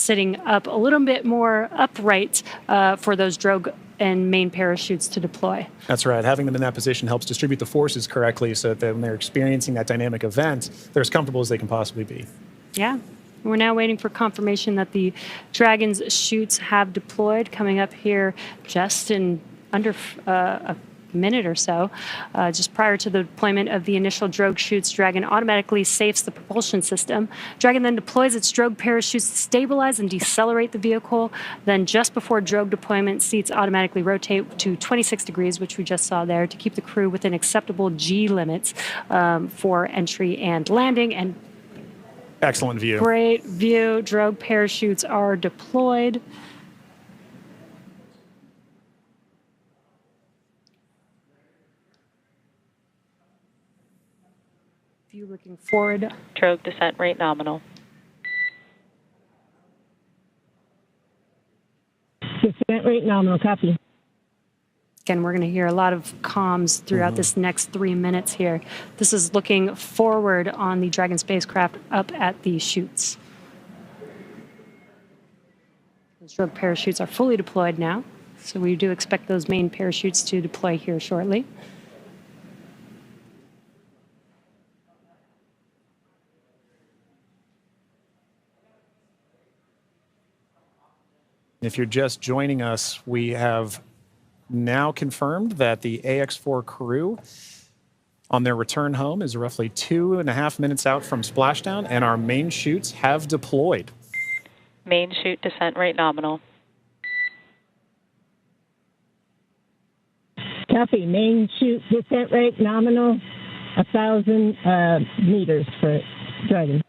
sitting up a little bit more upright for those drogue and main parachutes to deploy. That's right. Having them in that position helps distribute the forces correctly so that when they're experiencing that dynamic event, they're as comfortable as they can possibly be. Yeah. We're now waiting for confirmation that the Dragon's chutes have deployed, coming up here just in under a minute or so. Just prior to the deployment of the initial drogue chutes, Dragon automatically safes the propulsion system. Dragon then deploys its drogue parachutes to stabilize and decelerate the vehicle. Then just before drogue deployment, seats automatically rotate to 26 degrees, which we just saw there, to keep the crew within acceptable G limits for entry and landing. And excellent view. Great view. Drogue parachutes are deployed. View looking forward. Drogue descent rate nominal. Descent rate nominal, copy. Again, we're going to hear a lot of comms throughout this next 3 minutes here. This is looking forward on the Dragon spacecraft up at the chutes. Those drogue parachutes are fully deployed now, so we do expect those main parachutes to deploy here shortly. If you're just joining us, we have now confirmed that the AX-4 crew on their return home is roughly 2.5 minutes out from splashdown, and our main chutes have deployed. Main chute descent rate nominal. Copy. Main chute descent rate nominal, 1,000 meters for Dragon.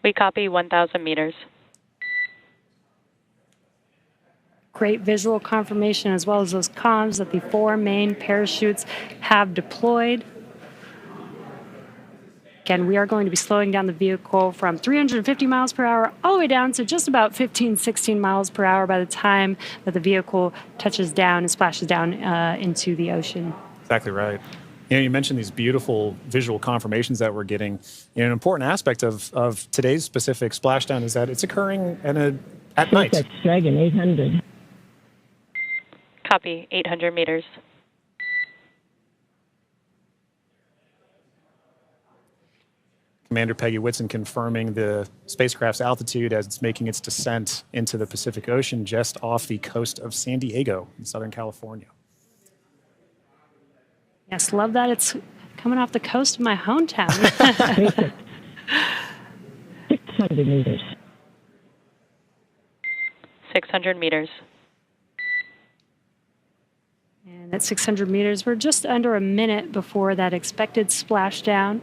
We copy 1,000 meters. Great visual confirmation as well as those comms that the 4 main parachutes have deployed. Again, we are going to be slowing down the vehicle from 350 miles per hour all the way down to just about 15, 16 miles per hour by the time that the vehicle touches down and splashes down into the ocean. Exactly right. You mentioned these beautiful visual confirmations that we're getting. An important aspect of today's specific splashdown is that it's occurring at night. That's Dragon 800. Copy 800 meters. Commander Peggy Whitson confirming the spacecraft's altitude as it's making its descent into the Pacific Ocean just off the coast of San Diego in Southern California. Yes, love that it's coming off the coast of my hometown. 600 meters. 600 meters. And at 600 meters, we're just under a minute before that expected splashdown.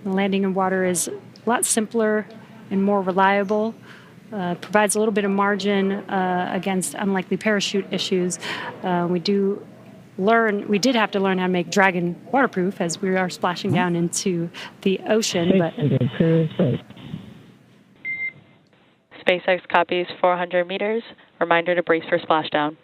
The landing in water is a lot simpler and more reliable. Provides a little bit of margin against unlikely parachute issues. We did have to learn how to make Dragon waterproof as we are splashing down into the ocean. But SpaceX copies 400 meters. Reminder to brace for splashdown.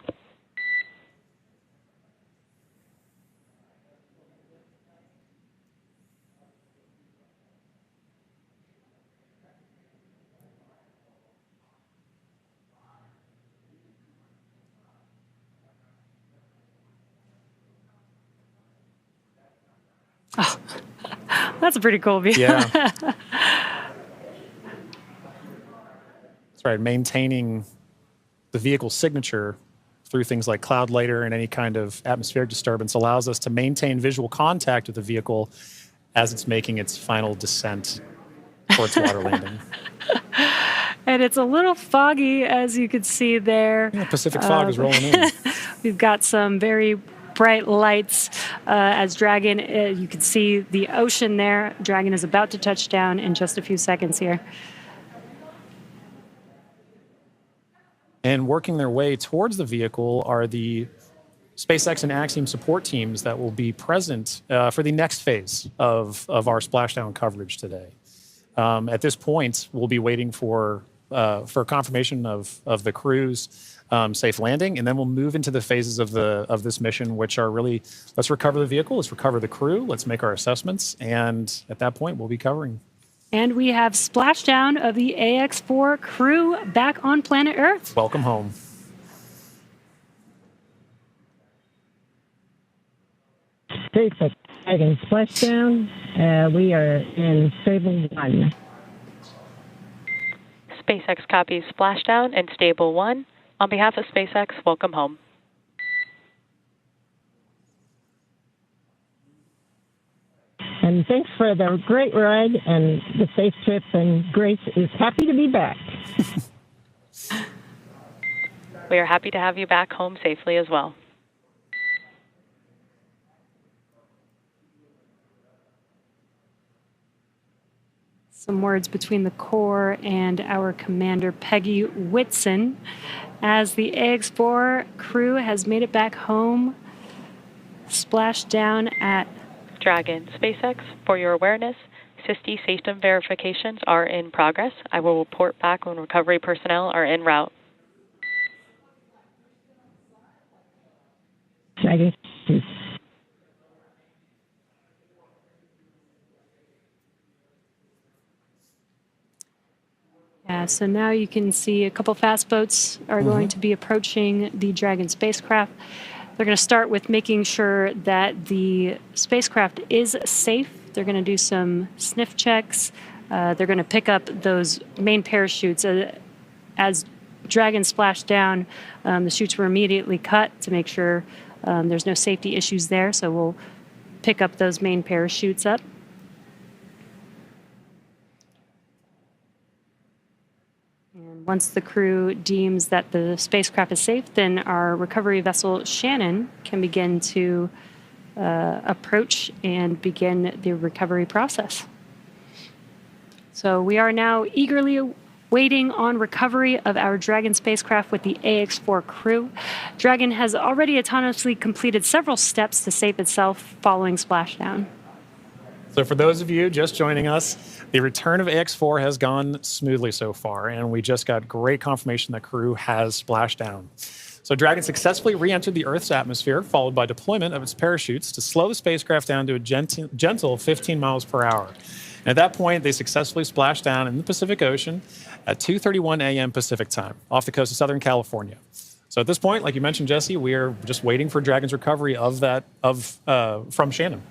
Oh, that's a pretty cool view. Yeah. That's right. Maintaining the vehicle's signature through things like cloud lighter and any kind of atmospheric disturbance allows us to maintain visual contact with the vehicle as it's making its final descent for its water landing. And it's a little foggy, as you could see there. Yeah, Pacific fog is rolling in. We've got some very bright lights as Dragon, you can see the ocean there. Dragon is about to touch down in just a few seconds here. And working their way towards the vehicle are the SpaceX and Axiom support teams that will be present for the next phase of our splashdown coverage today. At this point, we'll be waiting for confirmation of the crew's safe landing, and then we'll move into the phases of this mission, which are really, let's recover the vehicle, let's recover the crew, let's make our assessments, and at that point, we'll be covering. And we have splashdown of the AX4 crew back on planet Earth. Welcome home. SpaceX Dragon splashdown. We are in Stable 1. SpaceX copies splashdown in Stable 1. On behalf of SpaceX, welcome home. And thanks for the great ride and the safe trip. And Grace is happy to be back. We are happy to have you back home safely as well. Some words between the core and our commander, Peggy Whitson, as the AX4 crew has made it back home, splashed down at Dragon, SpaceX, for your awareness, SISTI system verifications are in progress. I will report back when recovery personnel are en route. Dragon. Yeah, so now you can see a couple fast boats are going to be approaching the Dragon spacecraft. They're going to start with making sure that the spacecraft is safe. They're going to do some sniff checks. They're going to pick up those main parachutes. As Dragon splashed down, the chutes were immediately cut to make sure there's no safety issues there. So we'll pick up those main parachutes up. And once the crew deems that the spacecraft is safe, then our recovery vessel Shannon can begin to approach and begin the recovery process. So we are now eagerly waiting on recovery of our Dragon spacecraft with the AX4 crew. Dragon has already autonomously completed several steps to save itself following splashdown. So for those of you just joining us, the return of AX4 has gone smoothly so far, and we just got great confirmation that crew has splashed down. So Dragon successfully re-entered the Earth's atmosphere, followed by deployment of its parachutes to slow the spacecraft down to a gentle 15 miles per hour. And at that point, they successfully splashed down in the Pacific Ocean at 2:31 a.m. Pacific time, off the coast of Southern California. So at this point, like you mentioned, Jesse, we are just waiting for Dragon's recovery from Shannon.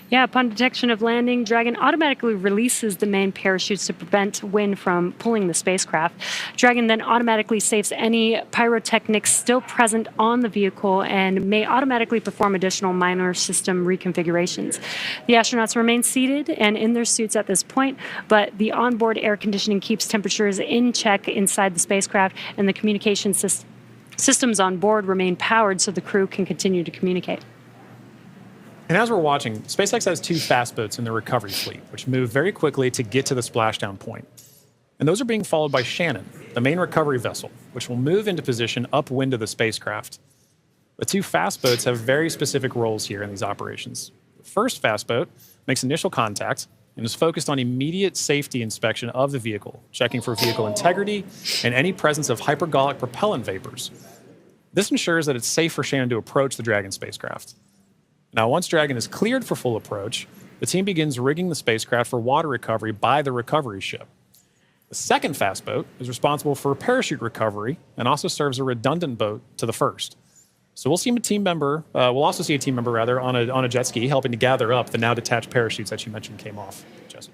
Yeah, upon detection of landing, Dragon automatically releases the main parachutes to prevent wind from pulling the spacecraft. Dragon then automatically saves any pyrotechnics still present on the vehicle and may automatically perform additional minor system reconfigurations. The astronauts remain seated and in their suits at this point, but the onboard air conditioning keeps temperatures in check inside the spacecraft, and the communication systems on board remain powered so the crew can continue to communicate. And as we're watching, SpaceX has 2 fast boats in the recovery fleet, which move very quickly to get to the splashdown point. And those are being followed by Shannon, the main recovery vessel, which will move into position upwind of the spacecraft. The 2 fast boats have very specific roles here in these operations. The first fast boat makes initial contact and is focused on immediate safety inspection of the vehicle, checking for vehicle integrity and any presence of hypergolic propellant vapors. This ensures that it's safe for Shannon to approach the Dragon spacecraft. Now, once Dragon is cleared for full approach, the team begins rigging the spacecraft for water recovery by the recovery ship. The second fast boat is responsible for parachute recovery and also serves a redundant boat to the first. So we'll see a team member. We'll also see a team member on a jet ski helping to gather up the now detached parachutes that you mentioned came off, Jesse.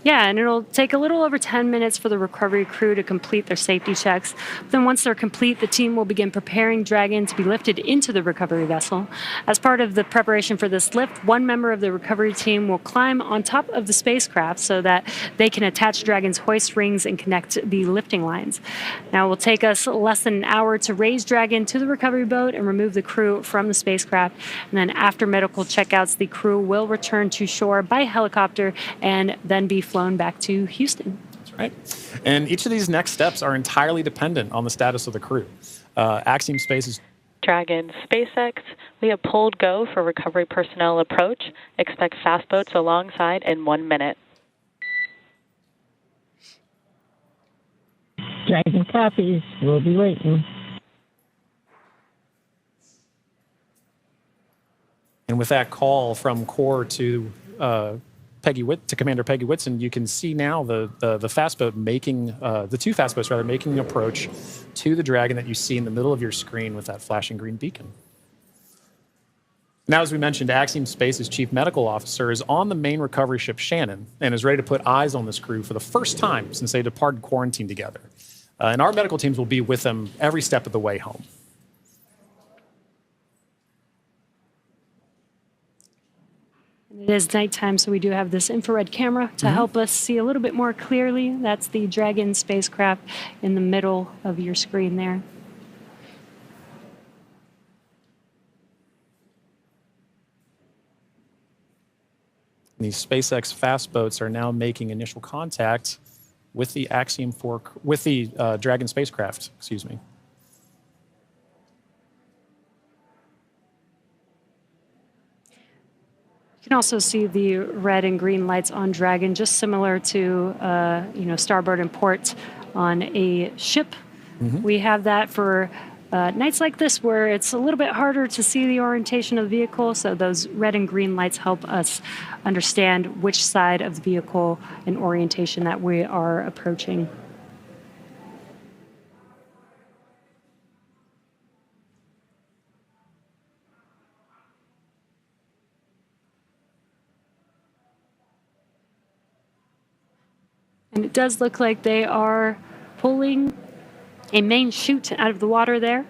Yeah, and it'll take a little over 10 minutes for the recovery crew to complete their safety checks. Then once they're complete, the team will begin preparing Dragon to be lifted into the recovery vessel. As part of the preparation for this lift, one member of the recovery team will climb on top of the spacecraft so that they can attach Dragon's hoist rings and connect the lifting lines. Now, it will take us less than an hour to raise Dragon to the recovery boat and remove the crew from the spacecraft. And then after medical checkouts, the crew will return to shore by helicopter and then be flown back to Houston. That's right. And each of these next steps are entirely dependent on the status of the crew. Axiom Space is Dragon, SpaceX, we have pulled go for recovery personnel approach. Expect fast boats alongside in 1 minute. Dragon copies. We'll be waiting. And with that call from core to to Commander Peggy Whitson, you can see now the fast boat making the two fast boats rather making an approach to the Dragon that you see in the middle of your screen with that flashing green beacon. Now, as we mentioned, Axiom Space's chief medical officer is on the main recovery ship Shannon and is ready to put eyes on this crew for the first time since they departed quarantine together. And our medical teams will be with them every step of the way home. It is nighttime, so we do have this infrared camera to help us see a little bit more clearly. That's the Dragon spacecraft in the middle of your screen there. These SpaceX fast boats are now making initial contact with the Axiom 4, with the Dragon spacecraft, excuse me. You can also see the red and green lights on Dragon, just similar to starboard and port on a ship. We have that for nights like this where it's a little bit harder to see the orientation of the vehicle, so those red and green lights help us understand which side of the vehicle and orientation that we are approaching. And it does look like they are pulling a main chute out of the water there.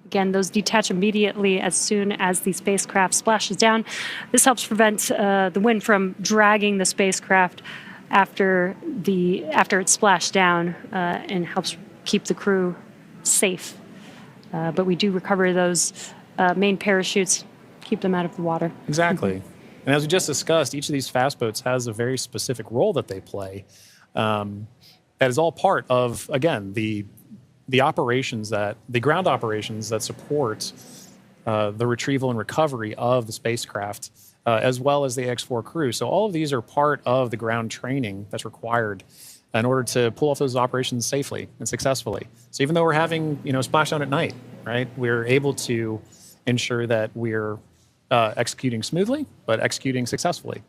Again, those detach immediately as soon as the spacecraft splashes down. This helps prevent the wind from dragging the spacecraft after it's splashed down and helps keep the crew safe. But we do recover those main parachutes, keep them out of the water. Exactly. And as we just discussed, each of these fast boats has a very specific role that they play. That is all part of, again, the operations the ground operations that support the retrieval and recovery of the spacecraft, as well as the X4 crew. So all of these are part of the ground training that's required in order to pull off those operations safely and successfully. So even though we're having, splashdown at night, right, we're able to ensure that we're executing smoothly, but executing successfully.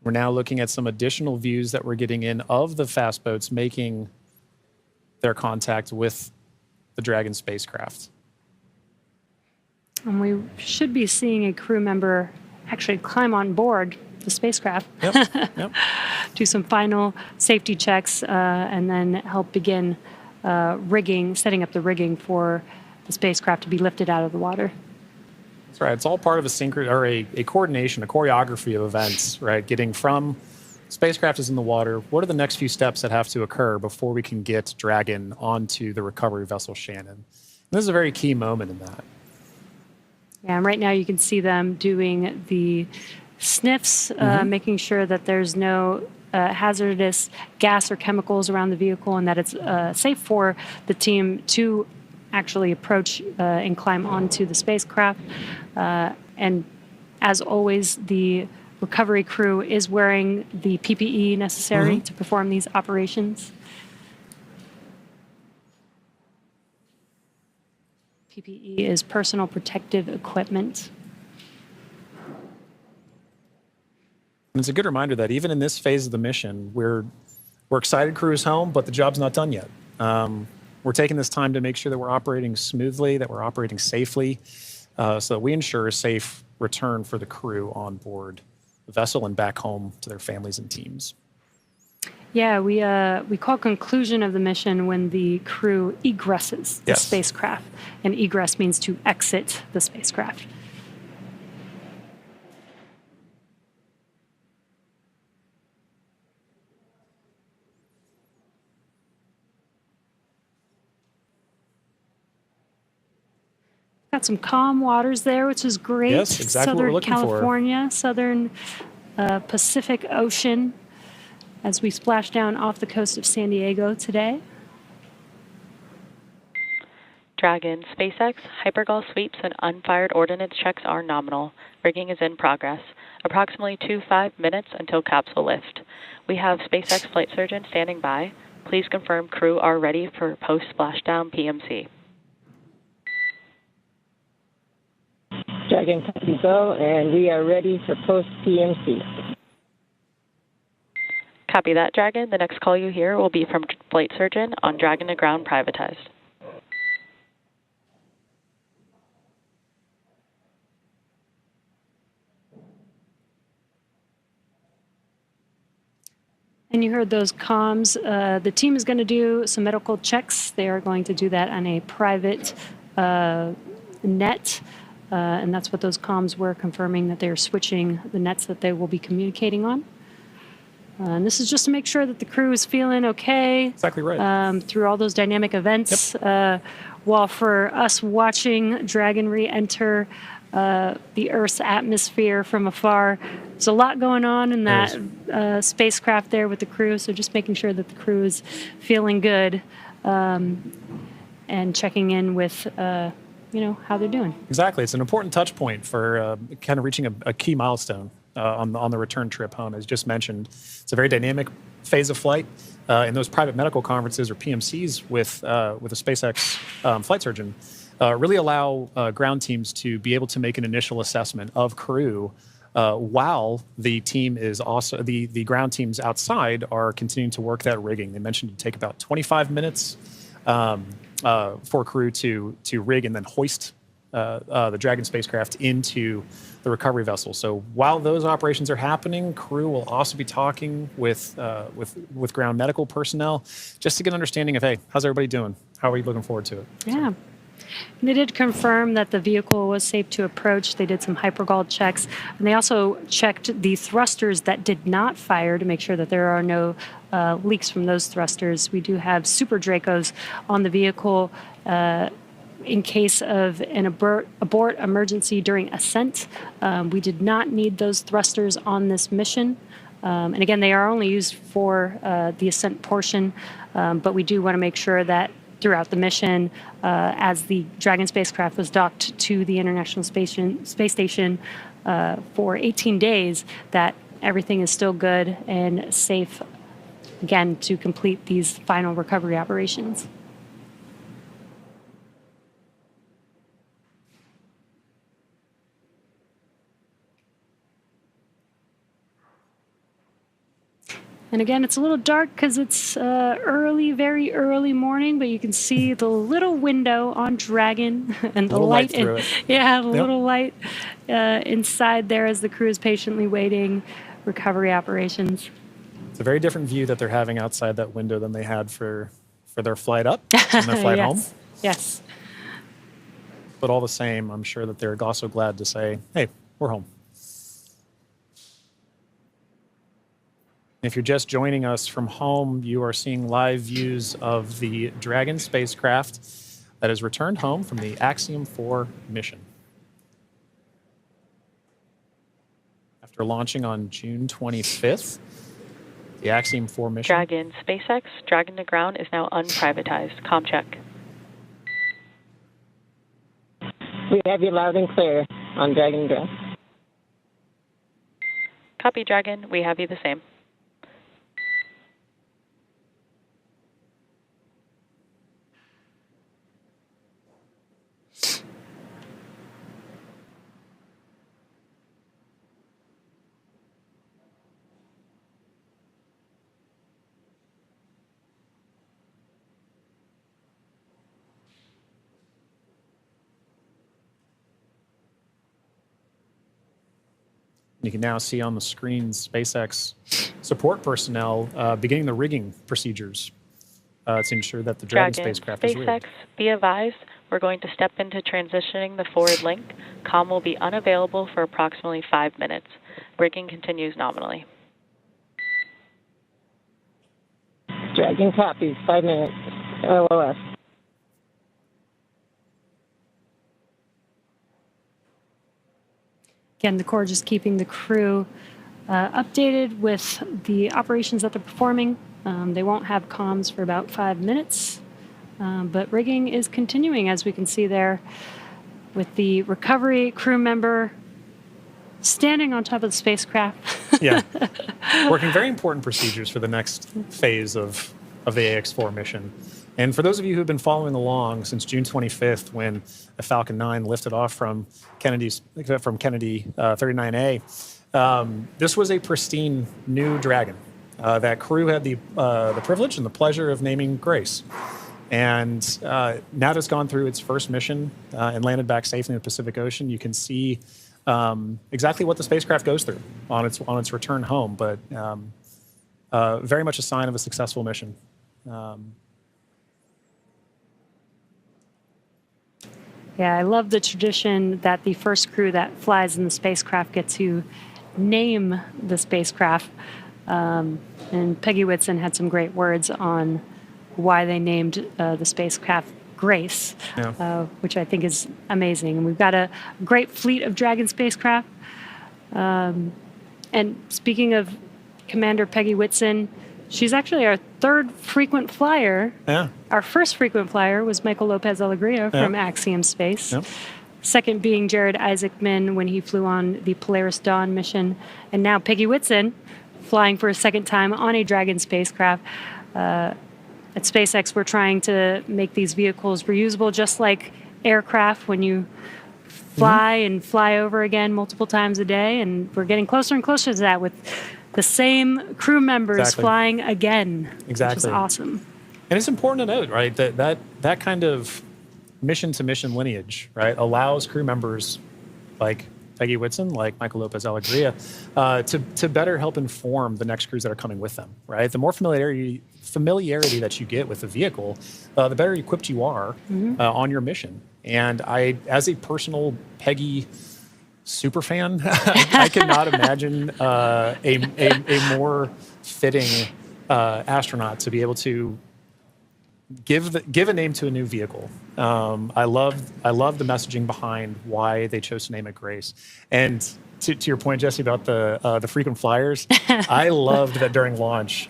We're now looking at some additional views that we're getting in of the fast boats making their contact with the Dragon spacecraft. And we should be seeing a crew member actually climb on board the spacecraft, Yep. do some final safety checks, and then help begin setting up the rigging for the spacecraft to be lifted out of the water. That's right. It's all part of a coordination, a choreography of events, right? Getting from spacecraft is in the water. What are the next few steps that have to occur before we can get Dragon onto the recovery vessel Shannon? And this is a very key moment in that. Yeah, and right now you can see them doing the sniffs, making sure that there's no hazardous gas or chemicals around the vehicle and that it's safe for the team to actually approach and climb onto the spacecraft. And as always, the recovery crew is wearing the PPE necessary to perform these operations. PPE is personal protective equipment. And it's a good reminder that even in this phase of the mission, we're excited crew is home, but the job's not done yet. We're taking this time to make sure that we're operating smoothly, that we're operating safely, so that we ensure a safe return for the crew on board the vessel and back home to their families and teams. Yeah, we call conclusion of the mission when the crew egresses the spacecraft, and egress means to exit the spacecraft. Got some calm waters there, which is great. Yes, exactly what we're looking for. Southern California, southern Pacific Ocean, as we splash down off the coast of San Diego today. Dragon, SpaceX, hypergol sweeps, and unfired ordnance checks are nominal. Rigging is in progress. Approximately 5 minutes until capsule lift. We have SpaceX flight surgeon standing by. Please confirm crew are ready for post-splashdown PMC. Dragon copy go, and we are ready for post-PMC. Copy that, Dragon. The next call you hear will be from flight surgeon on Dragon to ground privatized. And you heard those comms. The team is going to do some medical checks. They are going to do that on a private net. And that's what those comms were, confirming that they're switching the nets that they will be communicating on. And this is just to make sure that the crew is feeling okay. Exactly right. Through all those dynamic events. Yep. While for us watching Dragon re-enter the Earth's atmosphere from afar, there's a lot going on in that spacecraft there with the crew. So just making sure that the crew is feeling good and checking in with how they're doing. Exactly. It's an important touch point for kind of reaching a key milestone on the return trip home. As just mentioned, it's a very dynamic phase of flight. In those private medical conferences or PMCs with a SpaceX flight surgeon, really allow ground teams to be able to make an initial assessment of crew while the team is also the ground teams outside are continuing to work that rigging. They mentioned it would take about 25 minutes for crew to rig and then hoist the Dragon spacecraft into the recovery vessel. So while those operations are happening, crew will also be talking with ground medical personnel just to get an understanding of, hey, how's everybody doing? How are you looking forward to it? Yeah. So. And they did confirm that the vehicle was safe to approach. They did some hypergol checks. And they also checked the thrusters that did not fire to make sure that there are no leaks from those thrusters. We do have Super Dracos on the vehicle in case of an abort emergency during ascent. We did not need those thrusters on this mission. And again, they are only used for the ascent portion, but we do want to make sure that throughout the mission, as the Dragon spacecraft was docked to the International Space Station for 18 days, that everything is still good and safe, again, to complete these final recovery operations. And again, it's a little dark because it's very early morning, but you can see the little window on Dragon and the light through it. Yeah, the little light inside there as the crew is patiently waiting recovery operations. It's a very different view that they're having outside that window than they had for their flight up and their flight home. Yes. But all the same, I'm sure that they're also glad to say, hey, we're home. If you're just joining us from home, you are seeing live views of the Dragon spacecraft that has returned home from the Axiom 4 mission. After launching on June 25th, the Axiom 4 mission... Dragon SpaceX, Dragon to ground is now unprivatized. Com check. We have you loud and clear on Dragon ground. Copy, Dragon. We have you the same. You can now see on the screen SpaceX support personnel beginning the rigging procedures to ensure that the Dragon spacecraft is rigged. SpaceX, be advised, we're going to step into transitioning the forward link. COM will be unavailable for approximately 5 minutes. Rigging continues nominally. Dragon copies, 5 minutes. LOS. Again, the Corps just keeping the crew updated with the operations that they're performing. They won't have comms for about 5 minutes. But rigging is continuing, as we can see there, with the recovery crew member standing on top of the spacecraft. Yeah. Working very important procedures for the next phase of the AX-4 mission. And for those of you who've been following along since June 25th, when a Falcon 9 lifted off from Kennedy 39A, this was a pristine new Dragon. That crew had the privilege and the pleasure of naming Grace. And now that it's gone through its first mission and landed back safely in the Pacific Ocean, you can see exactly what the spacecraft goes through on its return home. But very much a sign of a successful mission. Yeah, I love the tradition that the first crew that flies in the spacecraft get to name the spacecraft. And Peggy Whitson had some great words on why they named the spacecraft Grace, which I think is amazing. And we've got a great fleet of Dragon spacecraft. And speaking of Commander Peggy Whitson, she's actually our third frequent flyer. Yeah. Our first frequent flyer was Michael Lopez Alegria from Axiom Space. Yeah. Second being Jared Isaacman when he flew on the Polaris Dawn mission. And now Peggy Whitson flying for a second time on a Dragon spacecraft. At SpaceX, we're trying to make these vehicles reusable, just like aircraft when you fly and fly over again multiple times a day. And we're getting closer and closer to that with the same crew members flying again, which is awesome. And it's important to note, right, that kind of mission-to-mission lineage, right, allows crew members like Peggy Whitson, like Michael Lopez Alegria, to better help inform the next crews that are coming with them, right? The more familiarity that you get with the vehicle, the better equipped you are on your mission. And I, as a personal Peggy super fan, I cannot imagine a more fitting astronaut to be able to give a name to a new vehicle. I love the messaging behind why they chose to name it Grace. And to your point, Jesse, about the frequent flyers, I loved that during launch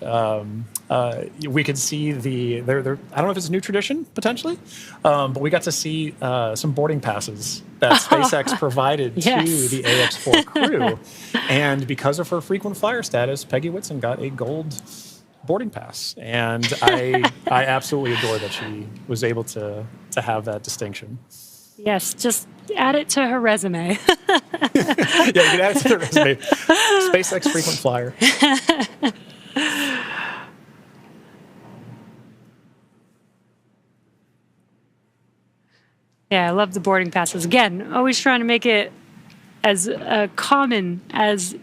we could see I don't know if it's a new tradition potentially, but we got to see some boarding passes that SpaceX provided to the AX-4 crew, and because of her frequent flyer status, Peggy Whitson got a gold boarding pass, and I absolutely adore that she was able to have that distinction. Yes, just add it to her resume. Yeah, you can add it to the resume. SpaceX frequent flyer. Yeah, I love the boarding passes. Again, always trying to make it as common as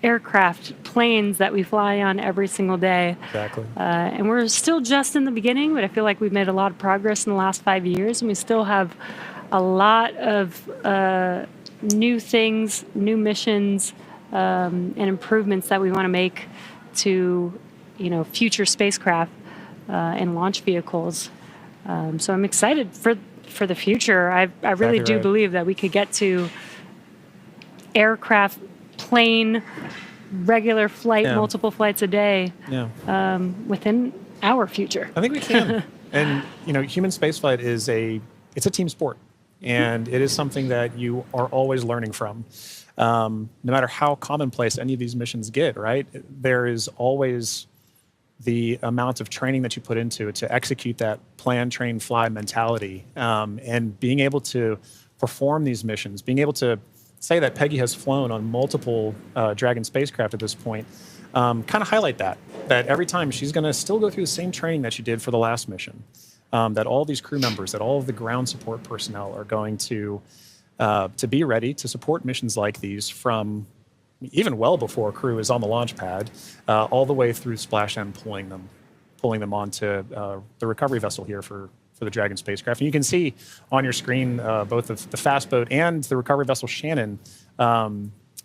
aircraft, planes that we fly on every single day. Exactly. And we're still just in the beginning, but I feel like we've made a lot of progress in the last 5 years, and we still have a lot of new things, new missions, and improvements that we want to make to, future spacecraft and launch vehicles. So I'm excited for the future. I really do believe that we could get to aircraft, plane, regular flight, multiple flights a day within our future. I think we can. And, human spaceflight is it's a team sport. And it is something that you are always learning from. No matter how commonplace any of these missions get, right? There is always the amount of training that you put into it to execute that plan, train, fly mentality. And being able to perform these missions, being able to say that Peggy has flown on multiple Dragon spacecraft at this point, kind of highlight that every time she's going to still go through the same training that she did for the last mission. That all these crew members, that all of the ground support personnel are going to be ready to support missions like these from even well before a crew is on the launch pad, all the way through splashdown, pulling them onto the recovery vessel here for the Dragon spacecraft. And you can see on your screen both the fast boat and the recovery vessel Shannon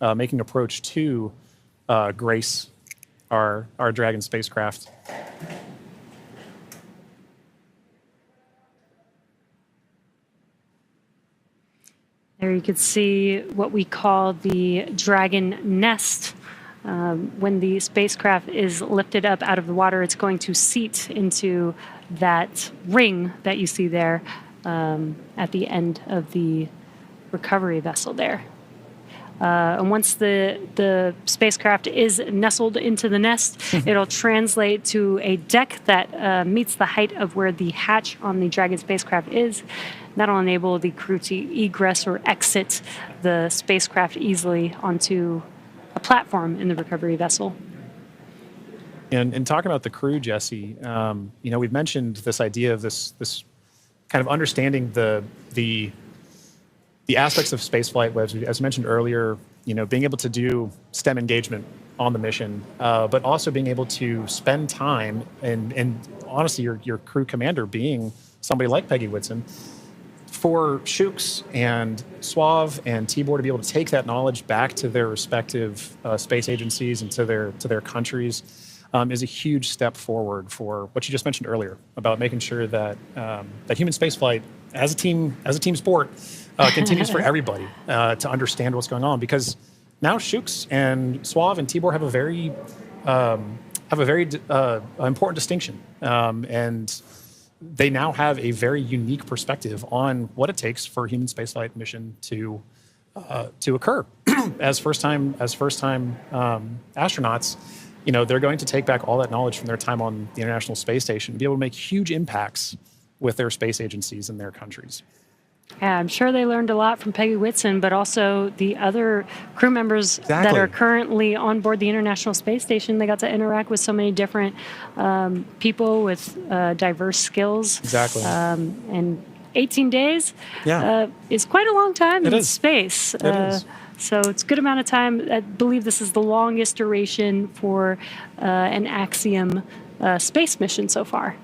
making approach to Grace, our Dragon spacecraft. There you can see what we call the Dragon nest. When the spacecraft is lifted up out of the water, it's going to seat into that ring that you see there at the end of the recovery vessel there. And once the spacecraft is nestled into the nest, it'll translate to a deck that meets the height of where the hatch on the Dragon spacecraft is. That'll enable the crew to egress or exit the spacecraft easily onto a platform in the recovery vessel. And talking about the crew, Jesse, we've mentioned this idea of this kind of understanding the aspects of spaceflight, as mentioned earlier, being able to do STEM engagement on the mission, but also being able to spend time and honestly, your crew commander being somebody like Peggy Whitson, for Shooks and Suave and Tibor to be able to take that knowledge back to their respective space agencies and to their countries is a huge step forward for what you just mentioned earlier about making sure that that human spaceflight as a team sport continues for everybody to understand what's going on, because now Shooks and Suave and Tibor have a very important distinction, and they now have a very unique perspective on what it takes for a human spaceflight mission to occur. as first time astronauts, they're going to take back all that knowledge from their time on the International Space Station and be able to make huge impacts with their space agencies in their countries. Yeah, I'm sure they learned a lot from Peggy Whitson, but also the other crew members that are currently on board the International Space Station. They got to interact with so many different people with diverse skills. Exactly. And 18 days is quite a long time in space. It is. So it's a good amount of time. I believe this is the longest duration for an Axiom space mission so far.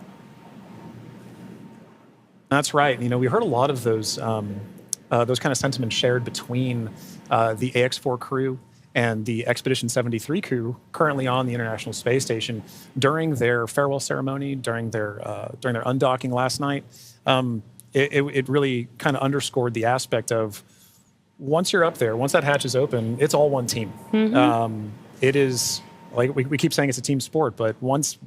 That's right. We heard a lot of those kind of sentiments shared between the AX-4 crew and the Expedition 73 crew currently on the International Space Station during their farewell ceremony, during their undocking last night. It really kind of underscored the aspect of once you're up there, once that hatch is open, it's all one team. Mm-hmm. It is. Like we keep saying, it's a team sport, but once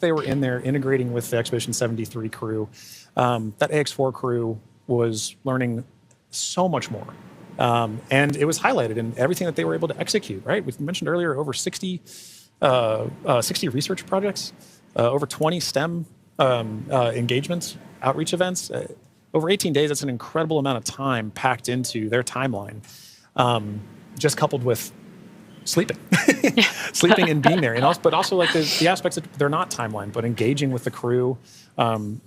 they were in there integrating with the Expedition 73 crew, that AX-4 crew was learning so much more. And it was highlighted in everything that they were able to execute, right? We mentioned earlier over 60 research projects, over 20 STEM engagements, outreach events. Over 18 days, that's an incredible amount of time packed into their timeline, just coupled with sleeping and being there, but also like the aspects that they're not timeline, but engaging with the crew,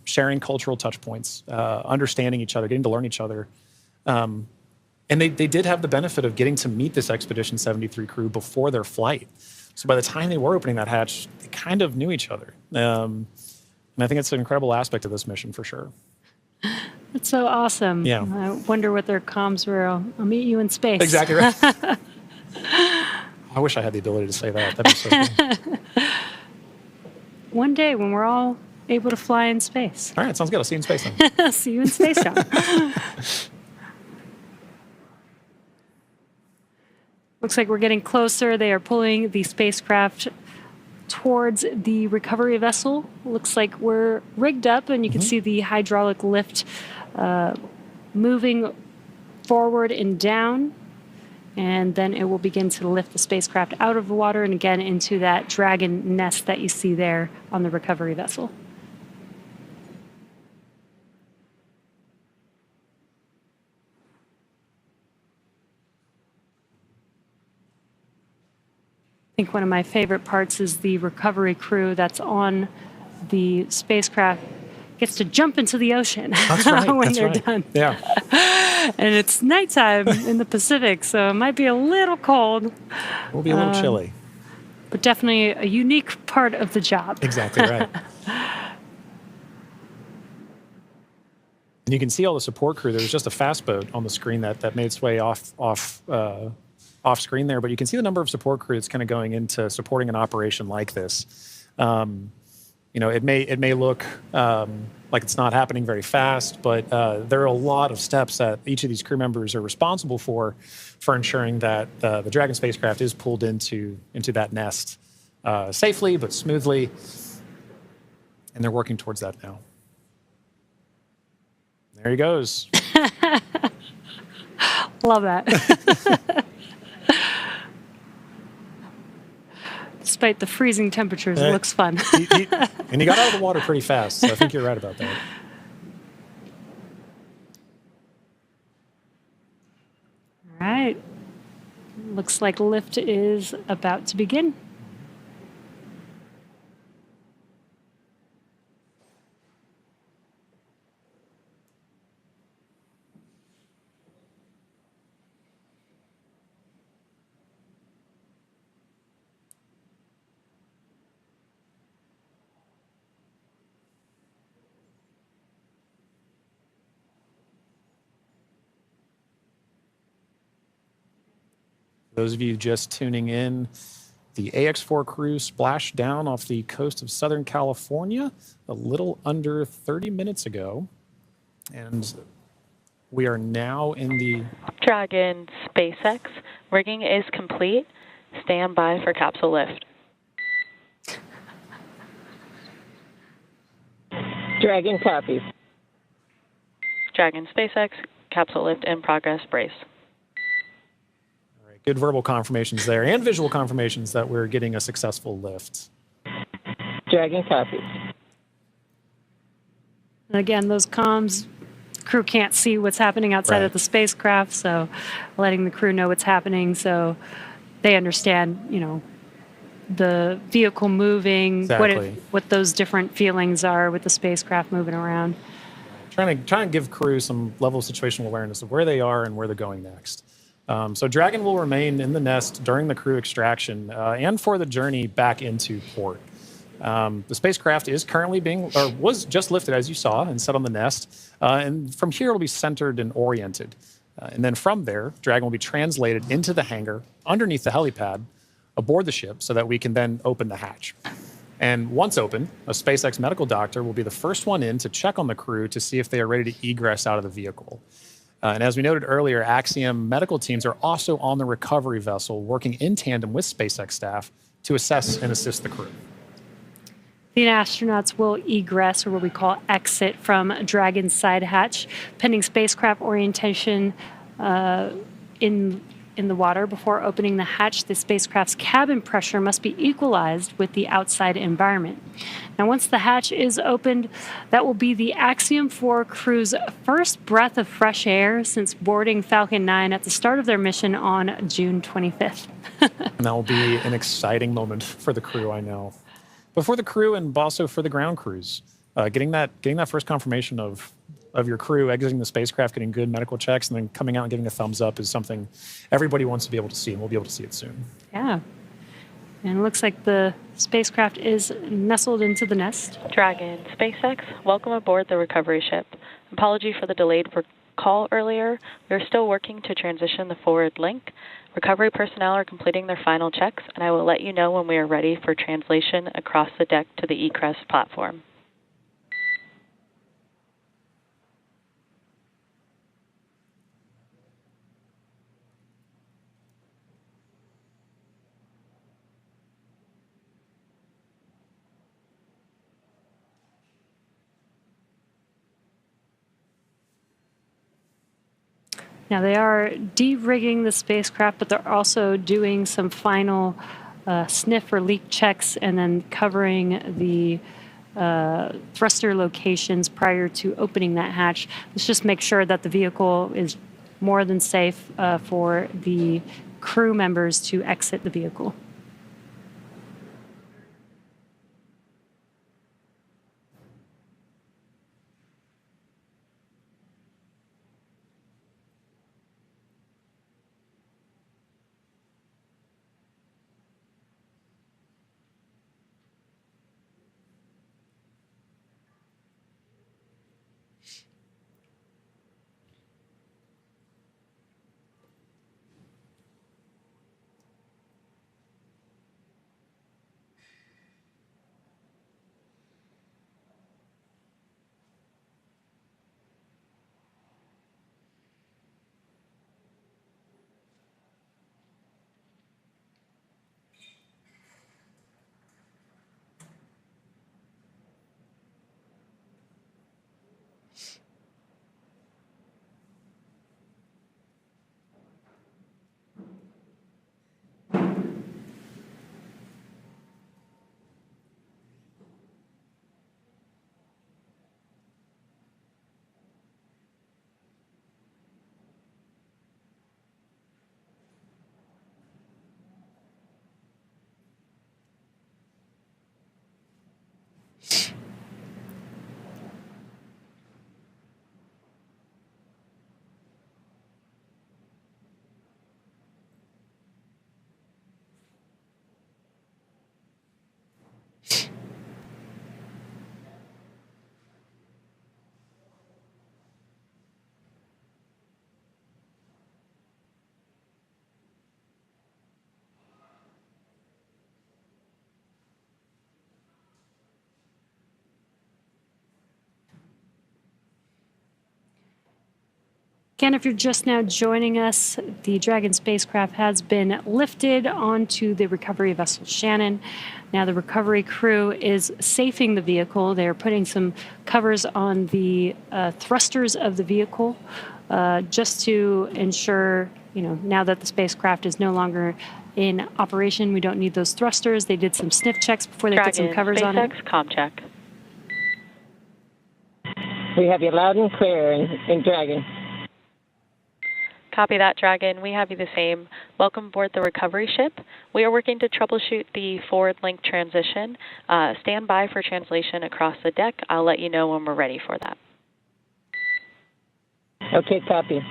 sharing cultural touch points, understanding each other, getting to learn each other. And they did have the benefit of getting to meet this Expedition 73 crew before their flight. So by the time they were opening that hatch, they kind of knew each other. And I think it's an incredible aspect of this mission for sure. That's so awesome. Yeah. I wonder what their comms were. I'll meet you in space. Exactly right. I wish I had the ability to say that. That'd be so cool. One day when we're all able to fly in space. All right, sounds good. I'll see you in space then. See you in space, John. Looks like we're getting closer. They are pulling the spacecraft towards the recovery vessel. Looks like we're rigged up, and you can see the hydraulic lift moving forward and down. And then it will begin to lift the spacecraft out of the water and again into that Dragon nest that you see there on the recovery vessel. I think one of my favorite parts is the recovery crew that's on the spacecraft gets to jump into the ocean when they're done. Yeah. And it's nighttime in the Pacific, so it might be a little cold. It will be a little chilly. But definitely a unique part of the job. Exactly right. And you can see all the support crew. There was just a fast boat on the screen that made its way off screen there, but you can see the number of support crew that's kind of going into supporting an operation like this. It may look like it's not happening very fast, but there are a lot of steps that each of these crew members are responsible for ensuring that the Dragon spacecraft is pulled into that nest safely but smoothly. And they're working towards that now. There he goes. Love that. Despite the freezing temperatures, it looks fun. And he got out of the water pretty fast, so I think you're right about that. All right. Looks like lift is about to begin. Those of you just tuning in, the AX4 crew splashed down off the coast of Southern California a little under 30 minutes ago. And we are now in the Dragon SpaceX, rigging is complete. Stand by for capsule lift. Dragon copies. Dragon SpaceX, capsule lift in progress, brace. all right, good verbal confirmations there and visual confirmations that we're getting a successful lift. Dragon copies. And again, those comms, crew can't see what's happening outside Right. of the spacecraft, so letting the crew know what's happening so they understand, the vehicle moving, Exactly. what those different feelings are with the spacecraft moving around. Trying to give crew some level of situational awareness of where they are and where they're going next. So Dragon will remain in the nest during the crew extraction and for the journey back into port. The spacecraft is currently was just lifted, as you saw, and set on the nest. And from here, it'll be centered and oriented. And then from there, Dragon will be translated into the hangar underneath the helipad aboard the ship so that we can then open the hatch. And once open, a SpaceX medical doctor will be the first one in to check on the crew to see if they are ready to egress out of the vehicle. And as we noted earlier, Axiom medical teams are also on the recovery vessel working in tandem with SpaceX staff to assess and assist the crew. The astronauts will egress, or what we call exit, from Dragon's side hatch, pending spacecraft orientation in the water. Before opening the hatch, the spacecraft's cabin pressure must be equalized with the outside environment. Now, once the hatch is opened, that will be the Axiom 4 crew's first breath of fresh air since boarding Falcon 9 at the start of their mission on June 25th. And that will be an exciting moment for the crew, I know. But for the crew and also for the ground crews, getting that first confirmation of your crew exiting the spacecraft, getting good medical checks, and then coming out and giving a thumbs up is something everybody wants to be able to see, and we'll be able to see it soon. Yeah. And it looks like the spacecraft is nestled into the nest. Dragon SpaceX, welcome aboard the recovery ship. Apology for the delayed call earlier. We are still working to transition the forward link. Recovery personnel are completing their final checks, and I will let you know when we are ready for translation across the deck to the egress platform. Now, they are de-rigging the spacecraft, but they're also doing some final sniff or leak checks and then covering the thruster locations prior to opening that hatch. Let's just make sure that the vehicle is more than safe for the crew members to exit the vehicle. Again, if you're just now joining us, the Dragon spacecraft has been lifted onto the recovery vessel Shannon. Now the recovery crew is safing the vehicle. They're putting some covers on the thrusters of the vehicle just to ensure, now that the spacecraft is no longer in operation, we don't need those thrusters. They did some sniff checks before they put some covers on it. SpaceX comm check. We have you loud and clear in Dragon. Copy that, Dragon. We have you the same. Welcome aboard the recovery ship. We are working to troubleshoot the forward link transition. Stand by for translation across the deck. I'll let you know when we're ready for that. Okay, copy.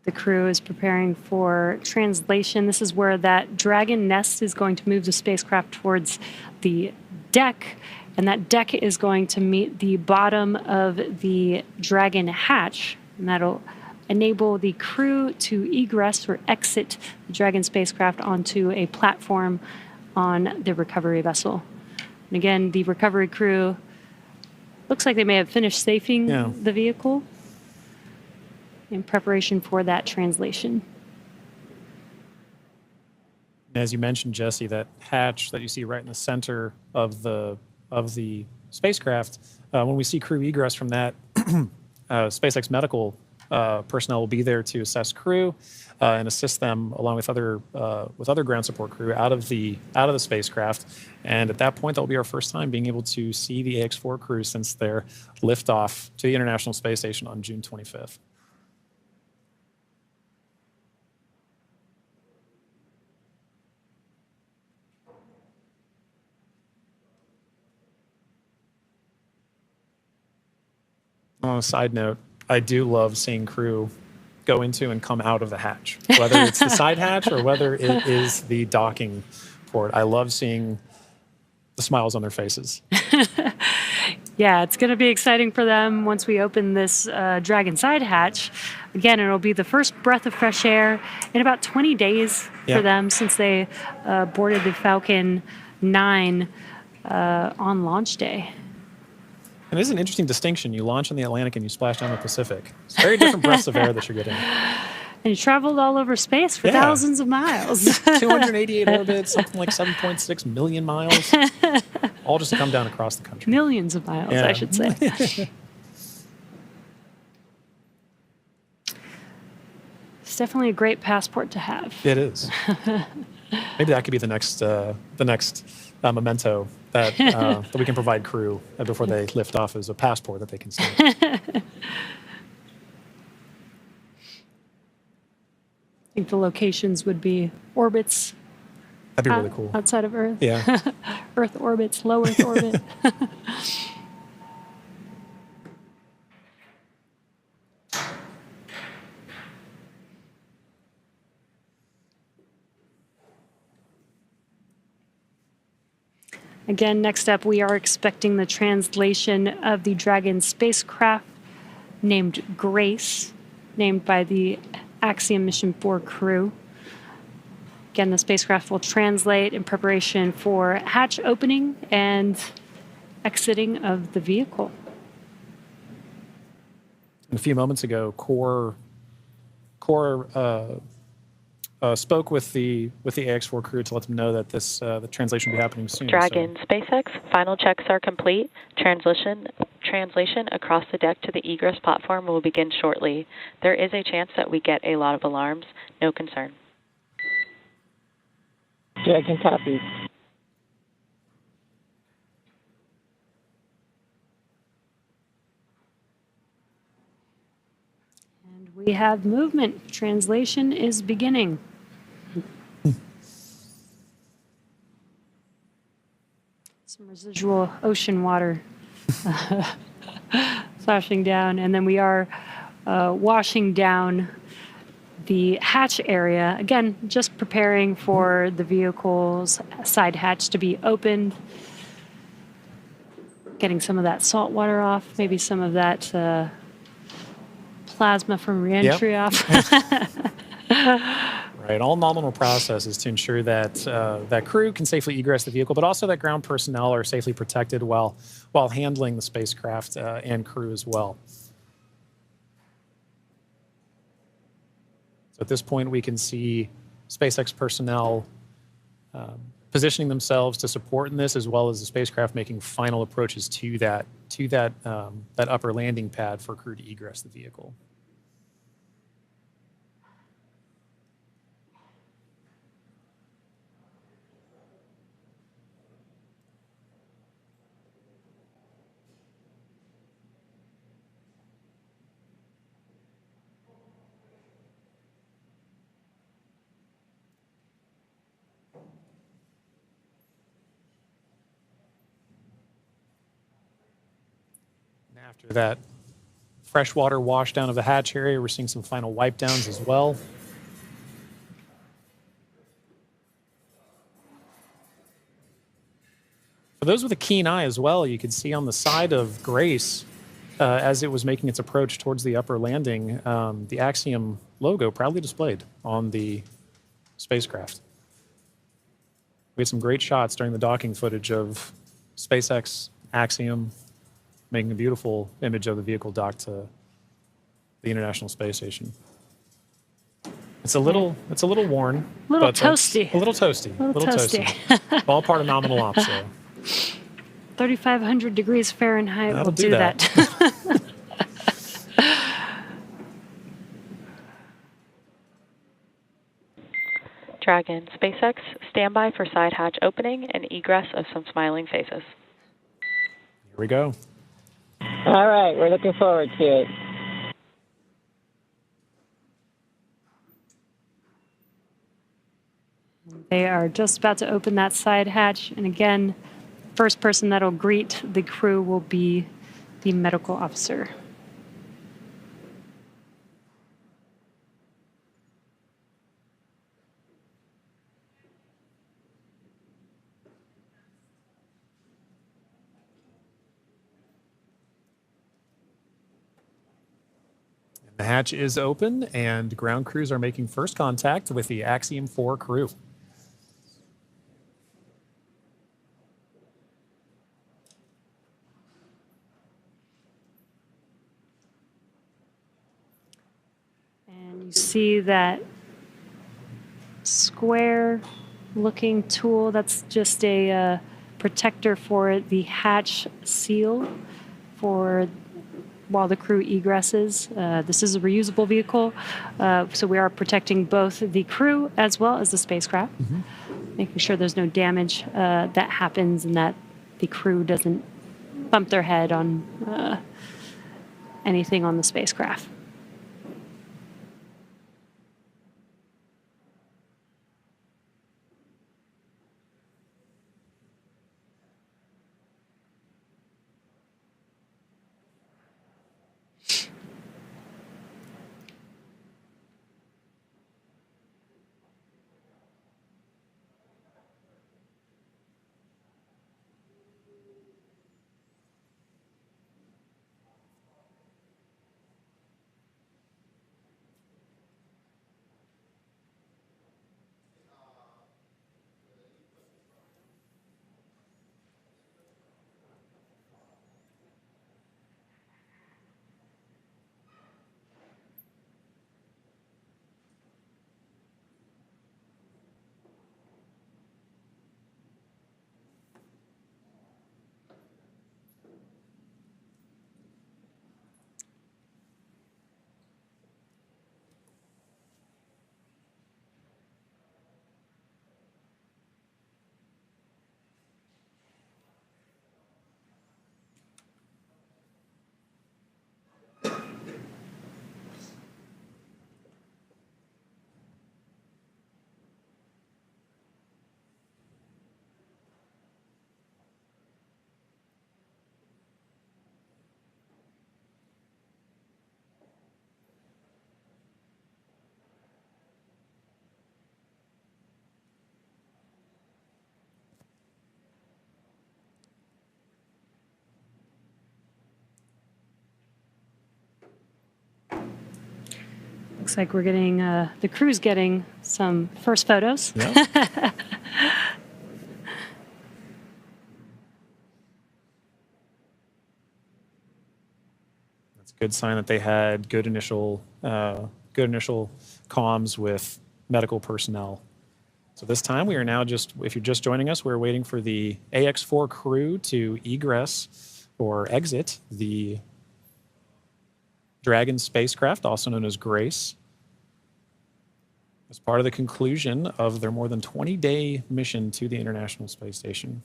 The crew is preparing for translation. This is where that Dragon nest is going to move the spacecraft towards the deck, and that deck is going to meet the bottom of the Dragon hatch, and that'll enable the crew to egress or exit the Dragon spacecraft onto a platform on the recovery vessel. And again, the recovery crew looks like they may have finished safing the vehicle in preparation for that translation. As you mentioned, Jesse, that hatch that you see right in the center of the spacecraft, when we see crew egress from that, SpaceX medical personnel will be there to assess crew and assist them along with other ground support crew out of the spacecraft. And at that point, that will be our first time being able to see the AX4 crew since their liftoff to the International Space Station on June 25th. On a side note, I do love seeing crew go into and come out of the hatch, whether it's the side hatch or whether it is the docking port. I love seeing the smiles on their faces. Yeah, it's going to be exciting for them once we open this Dragon side hatch. Again, it'll be the first breath of fresh air in about 20 days for them since they boarded the Falcon 9 on launch day. And it is an interesting distinction. You launch in the Atlantic and you splash down the Pacific. It's very different breaths of air that you're getting. And you traveled all over space for thousands of miles. 288 orbits, something like 7.6 million miles, all just to come down across the country. Millions of miles, I should say. It's definitely a great passport to have. It is. Maybe that could be the next memento that we can provide crew before they lift off as a passport that they can see. I think the locations would be orbits. That'd be really cool. Outside of Earth. Yeah. Earth orbits, low Earth orbit. Again, next up, we are expecting the translation of the Dragon spacecraft named Grace, named by the Axiom Mission 4 crew. Again, the spacecraft will translate in preparation for hatch opening and exiting of the vehicle. And a few moments ago, Core spoke with the AX4 crew to let them know that the translation will be happening soon. Dragon SpaceX, final checks are complete. Translation across the deck to the egress platform will begin shortly. There is a chance that we get a lot of alarms. No concern. Dragon copy. And we have movement. Translation is beginning. Some residual ocean water splashing down, and then we are washing down the hatch area. Again, just preparing for the vehicle's side hatch to be opened. Getting some of that salt water off, maybe some of that plasma from reentry off. Right. Right, all nominal processes to ensure that that crew can safely egress the vehicle, but also that ground personnel are safely protected while handling the spacecraft and crew as well. So at this point, we can see SpaceX personnel positioning themselves to support in this, as well as the spacecraft making final approaches to that upper landing pad for crew to egress the vehicle. And after that freshwater washdown of the hatch area, we're seeing some final wipe downs as well. For those with a keen eye as well, you could see on the side of Grace, as it was making its approach towards the upper landing, the Axiom logo proudly displayed on the spacecraft. We had some great shots during the docking footage of SpaceX, Axiom, making a beautiful image of the vehicle docked to the International Space Station. It's a little worn, A little but that's toasty. a little toasty, A little toasty. All part of nominal ops, though. 3,500 degrees Fahrenheit That'll will do do that. that. Dragon, SpaceX, stand by for side hatch opening and egress of some smiling faces. Here we go. All right, we're looking forward to it. They are just about to open that side hatch. And again, first person that'll greet the crew will be the medical officer. The hatch is open, and ground crews are making first contact with the Axiom 4 crew. And you see that square looking tool, that's just a protector for the hatch seal for while the crew egresses. This is a reusable vehicle, so we are protecting both the crew as well as the spacecraft, making sure there's no damage that happens and that the crew doesn't bump their head on anything on the spacecraft. Looks like we're getting, the crew's getting some first photos. Yeah. That's a good sign that they had good initial comms with medical personnel. So this time we are now just, if you're just joining us, we're waiting for the AX4 crew to egress or exit the Dragon spacecraft, also known as Grace, as part of the conclusion of their more than 20-day mission to the International Space Station.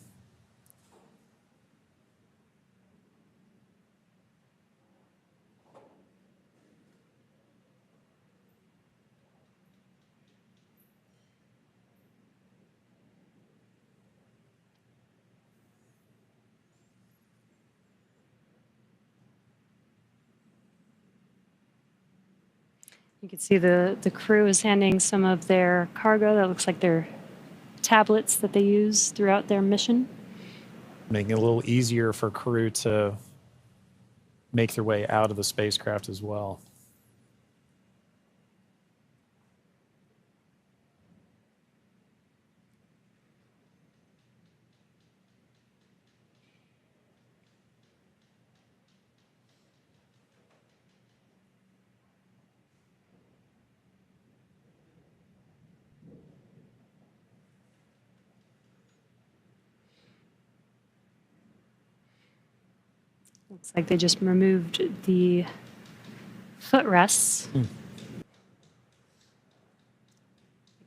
You can see the crew is handing some of their cargo. That looks like their tablets that they use throughout their mission. Making it a little easier for crew to make their way out of the spacecraft as well. Looks like they just removed the footrests.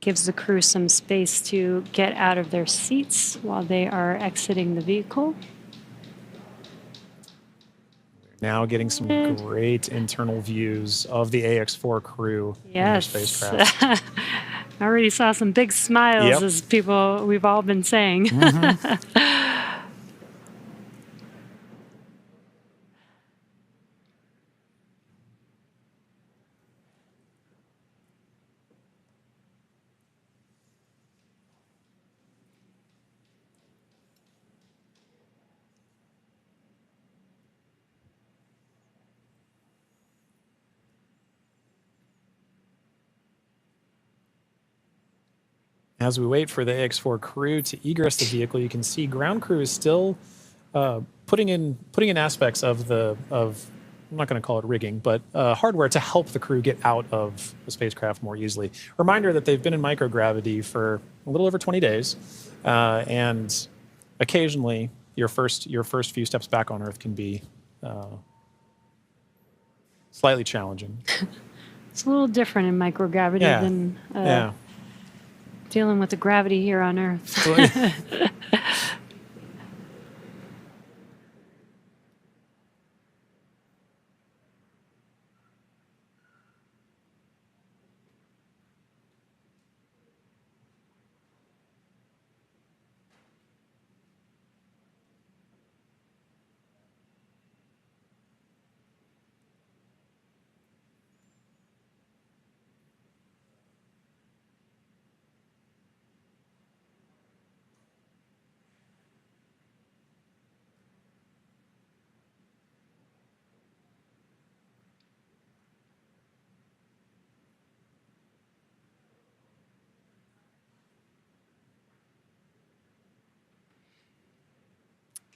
Gives the crew some space to get out of their seats while they are exiting the vehicle. Now getting some great internal views of the AX4 crew in their Yes. spacecraft. I already saw some big smiles as people, we've all been saying. As we wait for the AX4 crew to egress the vehicle, you can see ground crew is still putting in aspects of I'm not going to call it rigging, but hardware to help the crew get out of the spacecraft more easily. Reminder that they've been in microgravity for a little over 20 days, and occasionally your first few steps back on Earth can be slightly challenging. It's a little different in microgravity than dealing with the gravity here on Earth.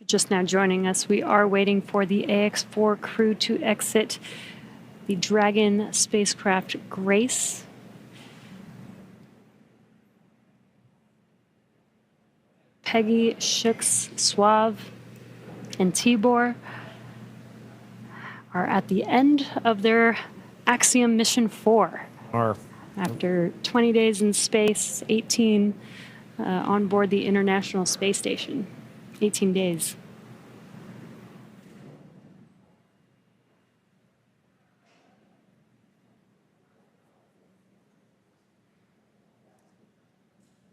Just now joining us, we are waiting for the AX4 crew to exit the Dragon spacecraft Grace. Peggy, Shooks, Suave, and Tibor are at the end of their Axiom Mission 4. After 20 days in space, 18 on board the International Space Station. 18 days.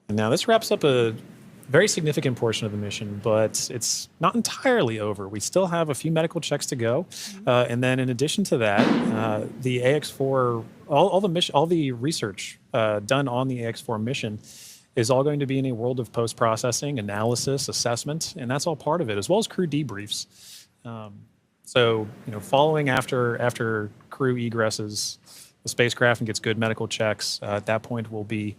And now this wraps up a very significant portion of the mission, but it's not entirely over. We still have a few medical checks to go. And then in addition to that, the AX4, all the research done on the AX4 mission is all going to be in a world of post-processing, analysis, assessment, and that's all part of it, as well as crew debriefs. So, following after crew egresses, the spacecraft and gets good medical checks, at that point we'll be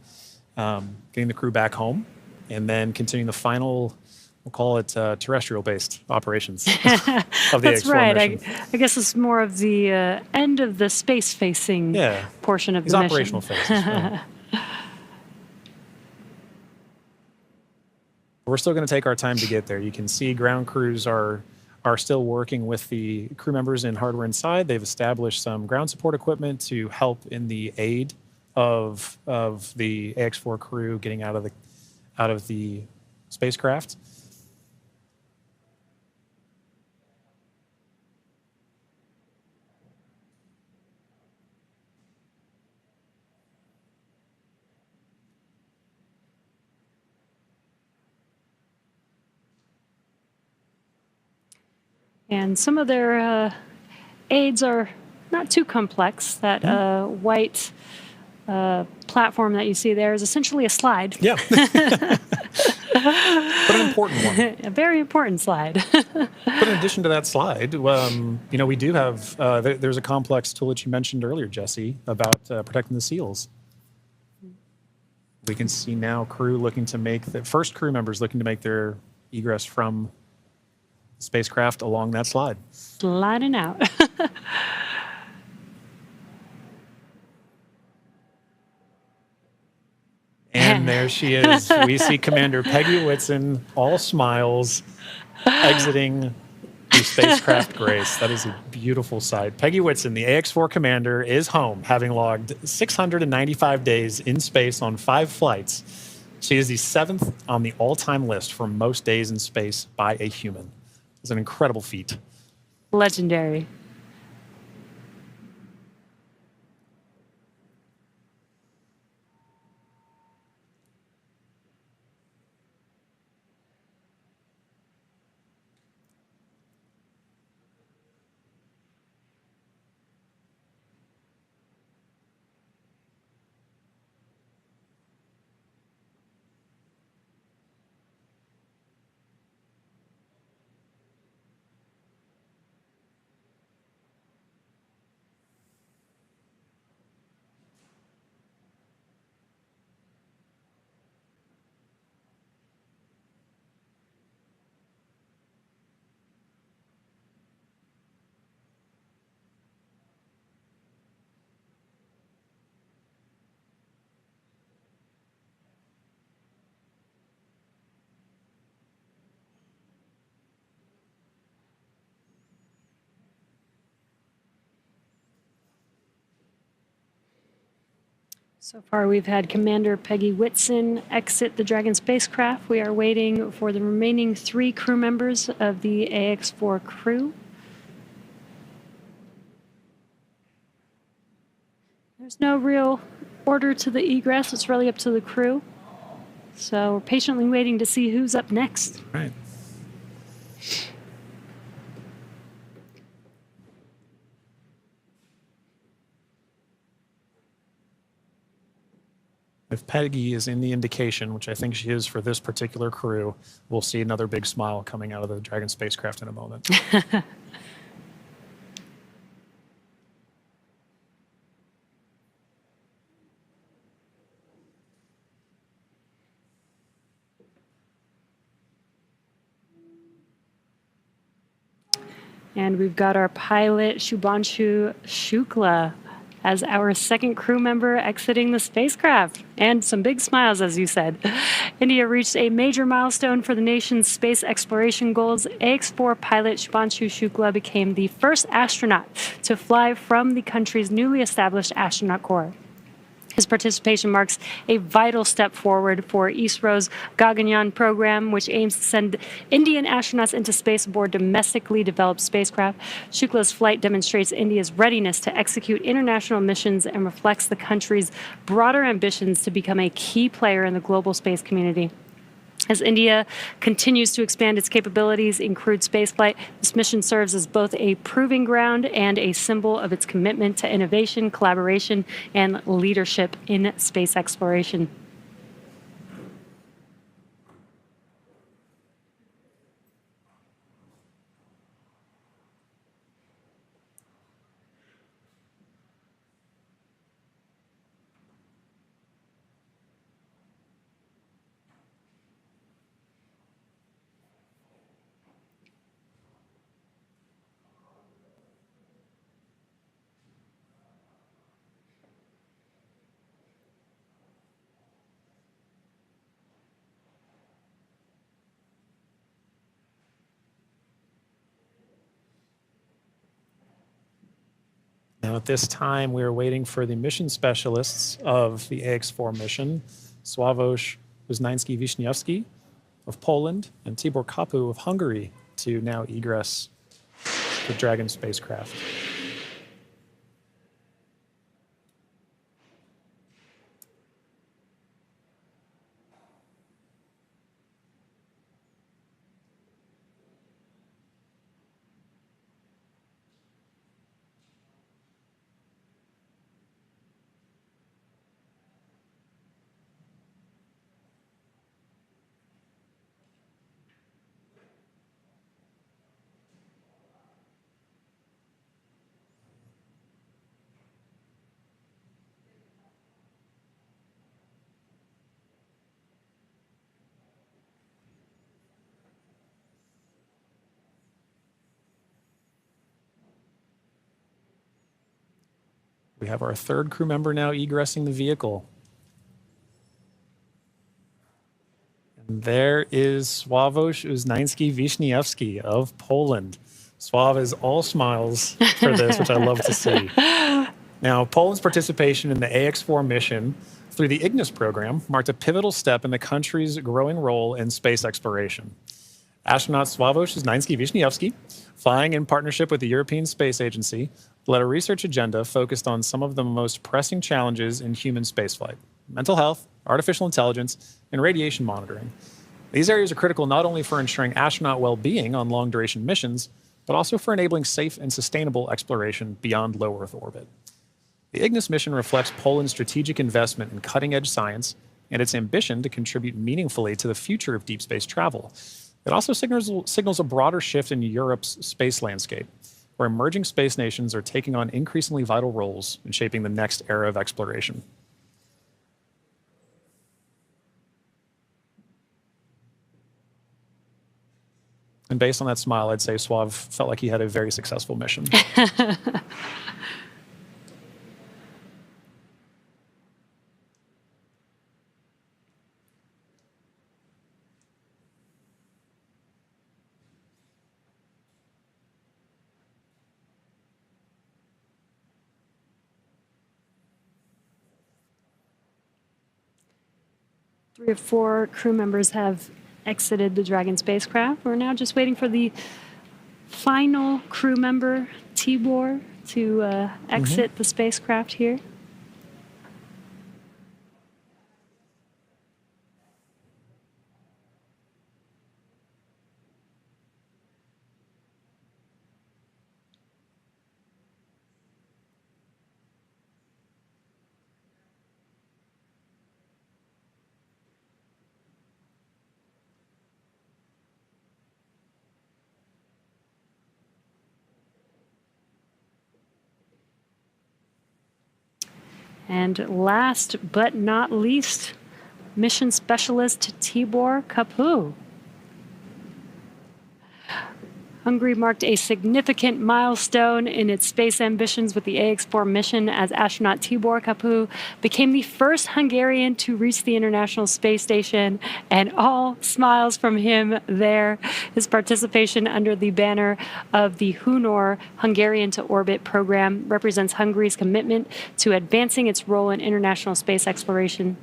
getting the crew back home and then continuing the final, we'll call it terrestrial-based operations of the That's AX4 right. mission. I guess it's more of the end of the space-facing portion of These the operational mission. phases. Right. We're still going to take our time to get there. You can see ground crews are still working with the crew members and hardware inside. They've established some ground support equipment to help in the aid of the AX4 crew getting out of the spacecraft. And some of their aids are not too complex. That white platform that you see there is essentially a slide. Yeah. But an important one. A very important slide. But in addition to that slide, we do have, there's a complex tool that you mentioned earlier, Jesse, about protecting the seals. We can see now crew looking to make, the first crew members looking to make their egress from the spacecraft along that slide. Sliding out. And there she is. We see Commander Peggy Whitson, all smiles, exiting the spacecraft Grace. That is a beautiful sight. Peggy Whitson, the AX4 commander, is home, having logged 695 days in space on 5 flights. She is the 7th on the all-time list for most days in space by a human. It's an incredible feat. Legendary. So far, we've had Commander Peggy Whitson exit the Dragon spacecraft. We are waiting for the remaining 3 crew members of the AX4 crew. There's no real order to the egress. It's really up to the crew. So we're patiently waiting to see who's up next. Right. If Peggy is in the indication, which I think she is for this particular crew, we'll see another big smile coming out of the Dragon spacecraft in a moment. And we've got our pilot, Shubhanshu Shukla, as our second crew member exiting the spacecraft. And some big smiles, as you said. India reached a major milestone for the nation's space exploration goals. AX4 pilot Shubhanshu Shukla became the first astronaut to fly from the country's newly established astronaut corps. His participation marks a vital step forward for ISRO's Gaganyaan program, which aims to send Indian astronauts into space aboard domestically developed spacecraft. Shukla's flight demonstrates India's readiness to execute international missions and reflects the country's broader ambitions to become a key player in the global space community. As India continues to expand its capabilities in crewed spaceflight, this mission serves as both a proving ground and a symbol of its commitment to innovation, collaboration, and leadership in space exploration. Now, at this time, we are waiting for the mission specialists of the AX4 mission, Sławomir Uznański-Wiśniewski of Poland and Tibor Kapu of Hungary, to now egress the Dragon spacecraft. We have our third crew member now egressing the vehicle. And there is Sławomir Uznański-Wiśniewski of Poland. Sław is all smiles for this, which I love to see. Now, Poland's participation in the AX4 mission through the Ignis program marked a pivotal step in the country's growing role in space exploration. Astronaut Sławomir Uznański-Wiśniewski, flying in partnership with the European Space Agency, led a research agenda focused on some of the most pressing challenges in human spaceflight: mental health, artificial intelligence, and radiation monitoring. These areas are critical not only for ensuring astronaut well-being on long-duration missions, but also for enabling safe and sustainable exploration beyond low Earth orbit. The Ignis mission reflects Poland's strategic investment in cutting-edge science and its ambition to contribute meaningfully to the future of deep space travel. It also signals a broader shift in Europe's space landscape, where emerging space nations are taking on increasingly vital roles in shaping the next era of exploration. And based on that smile, I'd say Sław felt like he had a very successful mission. 3 of 4 crew members have exited the Dragon spacecraft. We're now just waiting for the final crew member, Tibor, to exit the spacecraft here. And last but not least, mission specialist Tibor Kapu. Hungary marked a significant milestone in its space ambitions with the AX4 mission as astronaut Tibor Kapu became the first Hungarian to reach the International Space Station, and all smiles from him there. His participation under the banner of the Hunor Hungarian to Orbit program represents Hungary's commitment to advancing its role in international space exploration.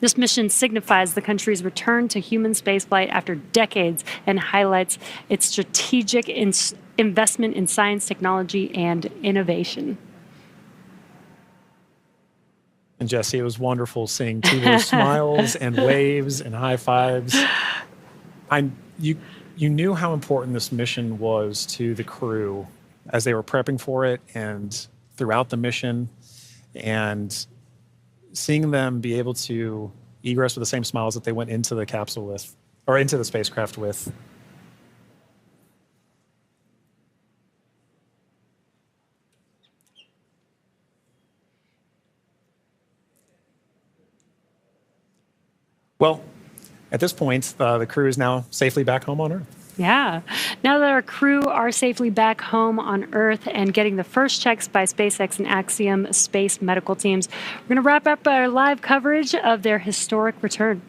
This mission signifies the country's return to human spaceflight after decades and highlights its strategic investment in science, technology, and innovation. And Jesse, it was wonderful seeing Tibor's smiles and waves and high fives. You knew how important this mission was to the crew as they were prepping for it and throughout the mission, and seeing them be able to egress with the same smiles that they went into the capsule with, or into the spacecraft with. Well, at this point, the crew is now safely back home on Earth. Yeah. Now that our crew are safely back home on Earth and getting the first checks by SpaceX and Axiom space medical teams, we're going to wrap up our live coverage of their historic return.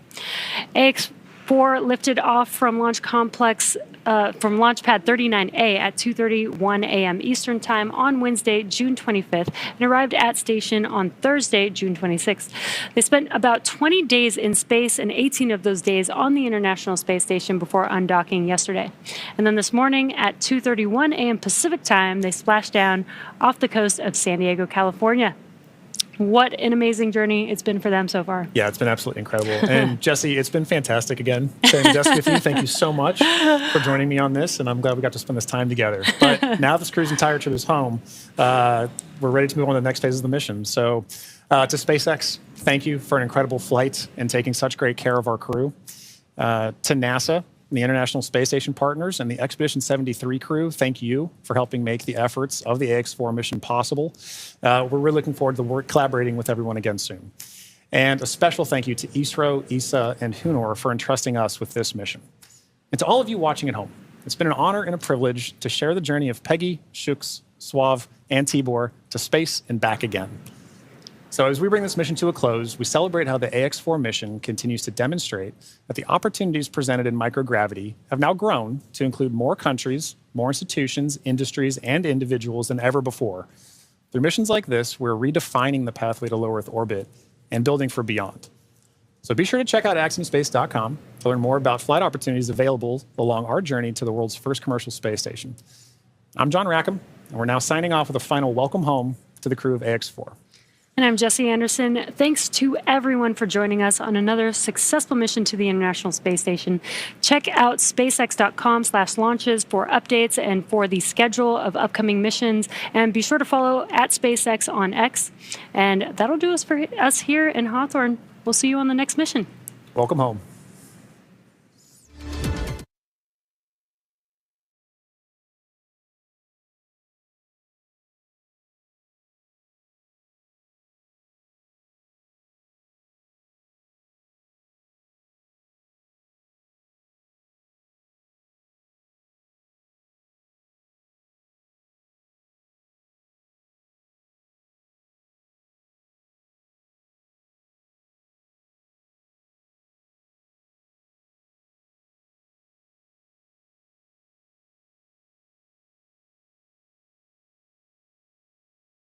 4 lifted off from Launch Complex, from Launch Pad 39A at 2:31 a.m. Eastern Time on Wednesday, June 25th, and arrived at station on Thursday, June 26th. They spent about 20 days in space and 18 of those days on the International Space Station before undocking yesterday. And then this morning at 2:31 a.m. Pacific Time, they splashed down off the coast of San Diego, California. What an amazing journey it's been for them so far. Yeah, it's been absolutely incredible. And Jesse, it's been fantastic again sharing desk with you. Thank you so much for joining me on this, and I'm glad we got to spend this time together. But now this cruise entire trip is home, we're ready to move on to the next phase of the mission. So to SpaceX, thank you for an incredible flight and taking such great care of our crew. To NASA, the International Space Station partners, and the Expedition 73 crew, thank you for helping make the efforts of the AX-4 mission possible. We're really looking forward to collaborating with everyone again soon. And a special thank you to ISRO, ESA, and HUNOR for entrusting us with this mission. And to all of you watching at home, it's been an honor and a privilege to share the journey of Peggy, Shooks, Suave, and Tibor to space and back again. So as we bring this mission to a close, we celebrate how the AX-4 mission continues to demonstrate that the opportunities presented in microgravity have now grown to include more countries, more institutions, industries, and individuals than ever before. Through missions like this, we're redefining the pathway to low Earth orbit and building for beyond. So be sure to check out axiomspace.com to learn more about flight opportunities available along our journey to the world's first commercial space station. I'm John Rackham, and we're now signing off with a final welcome home to the crew of AX-4. And I'm Jesse Anderson. Thanks to everyone for joining us on another successful mission to the International Space Station. Check out spacex.com/launches for updates and for the schedule of upcoming missions. And be sure to follow at SpaceX on X. And that'll do us for us here in Hawthorne. We'll see you on the next mission. Welcome home.